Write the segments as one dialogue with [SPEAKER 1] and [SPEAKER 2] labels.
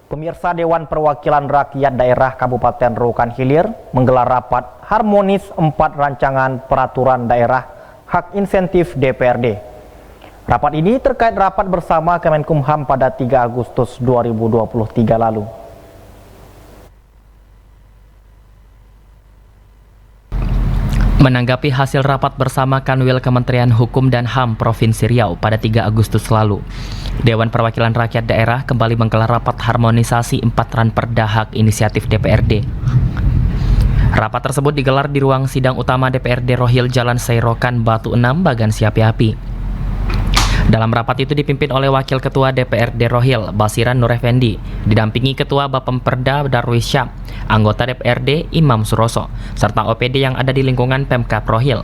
[SPEAKER 1] Pemirsa Dewan Perwakilan Rakyat Daerah Kabupaten Rokan Hilir menggelar rapat harmonis 4 rancangan peraturan daerah hak insentif DPRD. Rapat ini terkait rapat bersama Kemenkumham pada 3 Agustus 2023 lalu.
[SPEAKER 2] Menanggapi hasil rapat bersama Kanwil Kementerian Hukum dan HAM Provinsi Riau pada 3 Agustus lalu, Dewan Perwakilan Rakyat Daerah kembali menggelar rapat harmonisasi 4 ranperda hak inisiatif DPRD. Rapat tersebut digelar di ruang sidang utama DPRD Rohil Jalan Seirokan Batu 6 Bagan Siapi-Api. Dalam rapat itu dipimpin oleh Wakil Ketua DPRD Rohil, Basiran Nur Effendi, didampingi Ketua Bapemperda Darwis Syam, anggota DPRD Imam Suroso, serta OPD yang ada di lingkungan Pemkab Rohil.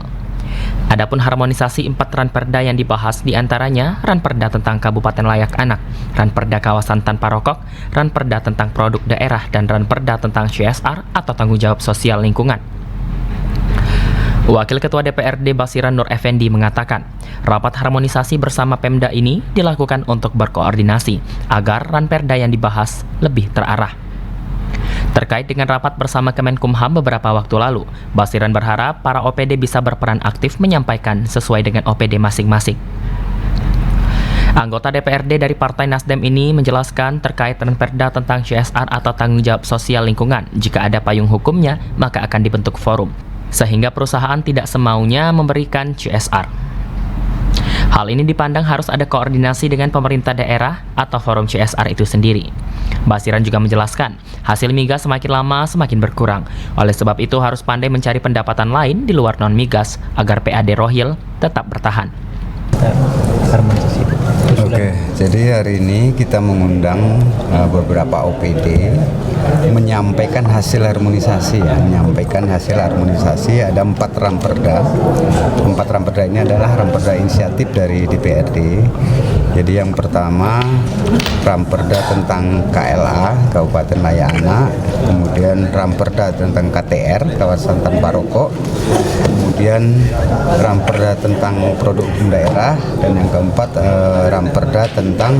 [SPEAKER 2] Adapun harmonisasi 4 ranperda yang dibahas diantaranya ranperda tentang Kabupaten Layak Anak, ranperda kawasan tanpa rokok, ranperda tentang produk daerah, dan ranperda tentang CSR atau tanggung jawab sosial lingkungan. Wakil Ketua DPRD Basiran Nur Effendi mengatakan, rapat harmonisasi bersama Pemda ini dilakukan untuk berkoordinasi agar ranperda yang dibahas lebih terarah. Terkait dengan rapat bersama Kemenkumham beberapa waktu lalu, Basiran berharap para OPD bisa berperan aktif menyampaikan sesuai dengan OPD masing-masing. Anggota DPRD dari Partai Nasdem ini menjelaskan terkait ranperda tentang CSR atau tanggung jawab sosial lingkungan. Jika ada payung hukumnya, maka akan dibentuk forum, sehingga perusahaan tidak semaunya memberikan CSR. Hal ini dipandang harus ada koordinasi dengan pemerintah daerah atau forum CSR itu sendiri. Basiran juga menjelaskan, hasil migas semakin lama semakin berkurang. Oleh sebab itu harus pandai mencari pendapatan lain di luar non-migas agar PAD Rohil tetap bertahan.
[SPEAKER 3] Oke, jadi hari ini kita mengundang beberapa OPD menyampaikan hasil harmonisasi ada 4 ranperda. 4 ranperda ini adalah ranperda inisiatif dari DPRD. Jadi yang pertama ranperda tentang KLA Kabupaten Layak Anak, kemudian ranperda tentang KTR kawasan tanpa rokok, kemudian ranperda tentang produk daerah, dan yang keempat ranperda tentang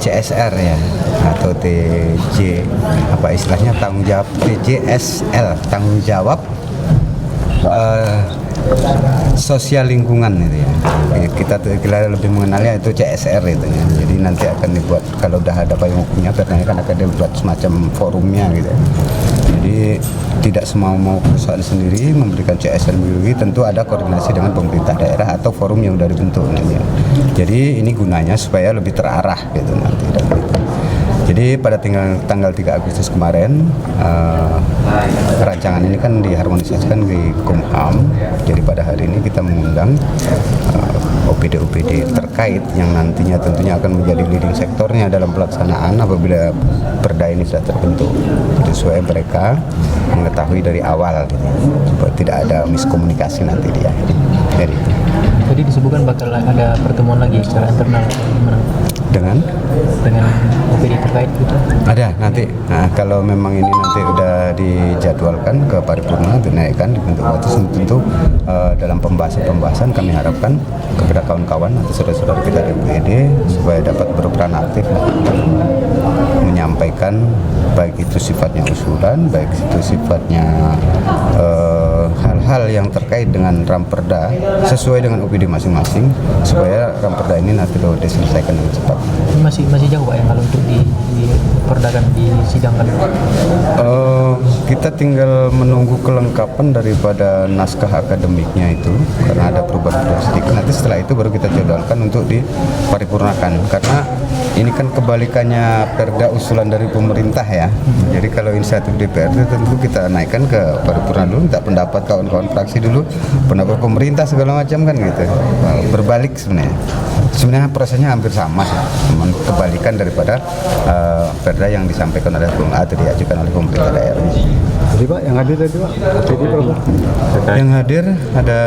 [SPEAKER 3] CSR ya, atau TJ, apa istilahnya, tanggung jawab TJSL, tanggung jawab sosial lingkungan itu ya. Kita lebih mengenalnya itu CSR itu ya. Jadi nanti akan dibuat, kalau udah ada payung hukumnya, katanya kan akan dibuat semacam forumnya gitu ya. Jadi tidak semau-mau perusahaan sendiri memberikan CSR sendiri, tentu ada koordinasi dengan pemerintah daerah atau forum yang sudah dibentuk nanti. Jadi ini gunanya supaya lebih terarah gitu nanti. Jadi pada tanggal 3 Agustus kemarin rancangan ini kan diharmonisasikan di Kumham. Jadi pada hari ini kita mengundang OPD-OPD terkait yang nantinya tentunya akan menjadi leading sektornya dalam pelaksanaan apabila perda ini sudah terbentuk. Jadi supaya mereka mengetahui dari awal gitu, supaya tidak ada miskomunikasi nanti di akhir.
[SPEAKER 4] Jadi disebutkan bakal ada pertemuan lagi secara internal
[SPEAKER 3] dengan
[SPEAKER 4] OPD terkait gitu.
[SPEAKER 3] Ada nanti. Nah, kalau memang ini nanti udah dijadwalkan ke paripurna, dinaikkan dibentuk batas, tentu dalam pembahasan kami harapkan kepada kawan-kawan atau saudara-saudara kita di OPD supaya dapat berperan aktif menyampaikan baik itu sifatnya usulan, baik itu sifatnya hal-hal yang terkait dengan ranperda sesuai dengan OPD masing-masing, supaya ranperda ini nanti diselesaikan dengan cepat.
[SPEAKER 4] Masih jauh Pak ya kalau untuk diperdakan, disidangkan?
[SPEAKER 3] Kita tinggal menunggu kelengkapan daripada naskah akademiknya itu, karena ada perubahan sedikit. Nanti setelah itu baru kita jadwalkan untuk diparipurnakan, karena ini kan kebalikannya perda usulan dari pemerintah ya. Jadi kalau inisiatif DPRD tentu kita naikkan ke paripurna dulu, minta pendapat kawan-kawan fraksi dulu, pendapat pemerintah segala macam kan gitu. Berbalik sebenarnya prosesnya hampir sama sih, cuman kebalikan daripada perda yang disampaikan oleh atau diajukan oleh pemerintah daerah.
[SPEAKER 5] Jadi Pak, yang hadir tadi Pak,
[SPEAKER 3] yang hadir ada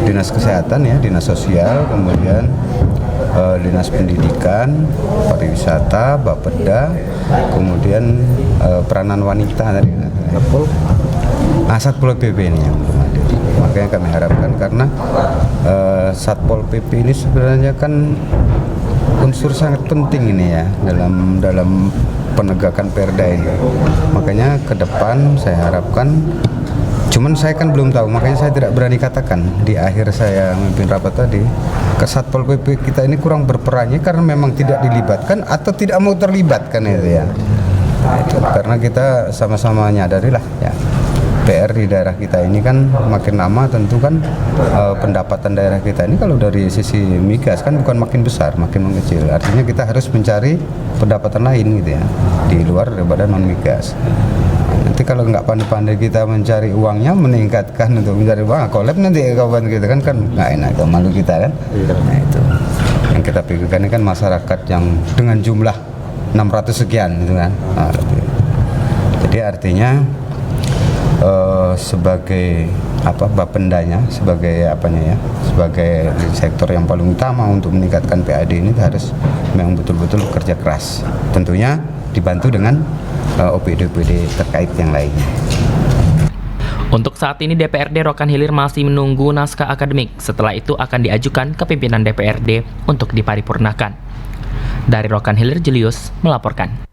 [SPEAKER 3] Dinas Kesehatan ya, Dinas Sosial, kemudian Dinas Pendidikan, Pariwisata, Bapeda, kemudian peranan wanita tadi. Satpol PP ini yang belum hadir. Makanya kami harapkan, karena Satpol PP ini sebenarnya kan unsur sangat penting ini ya dalam penegakan Perda ini. Makanya ke depan saya harapkan, cuman saya kan belum tahu, makanya saya tidak berani katakan di akhir saya memimpin rapat tadi, ke Satpol PP kita ini kurang berperannya karena memang tidak dilibatkan atau tidak mau terlibatkan itu ya. Nah, itu karena kita sama-sama nyadari lah ya, PR di daerah kita ini kan makin lama tentu kan pendapatan daerah kita ini kalau dari sisi migas kan bukan makin besar, makin mengecil. Artinya kita harus mencari pendapatan lain gitu ya, di luar daripada non migas. Nanti kalau nggak pandai-pandai kita mencari uangnya, meningkatkan untuk mencari uang, kolab nanti kawan kita kan nggak enak, itu malu kita kan. Nah itu yang kita pikirkan ini kan masyarakat yang dengan jumlah 600 sekian gitu kan. Nah, jadi artinya sebagai bapendanya, sebagai sebagai sektor yang paling utama untuk meningkatkan PAD ini harus memang betul-betul kerja keras. Tentunya dibantu dengan OPD-OPD terkait yang lainnya.
[SPEAKER 2] Untuk saat ini DPRD Rokan Hilir masih menunggu naskah akademik. Setelah itu akan diajukan ke pimpinan DPRD untuk diparipurnakan. Dari Rokan Hilir, Julius melaporkan.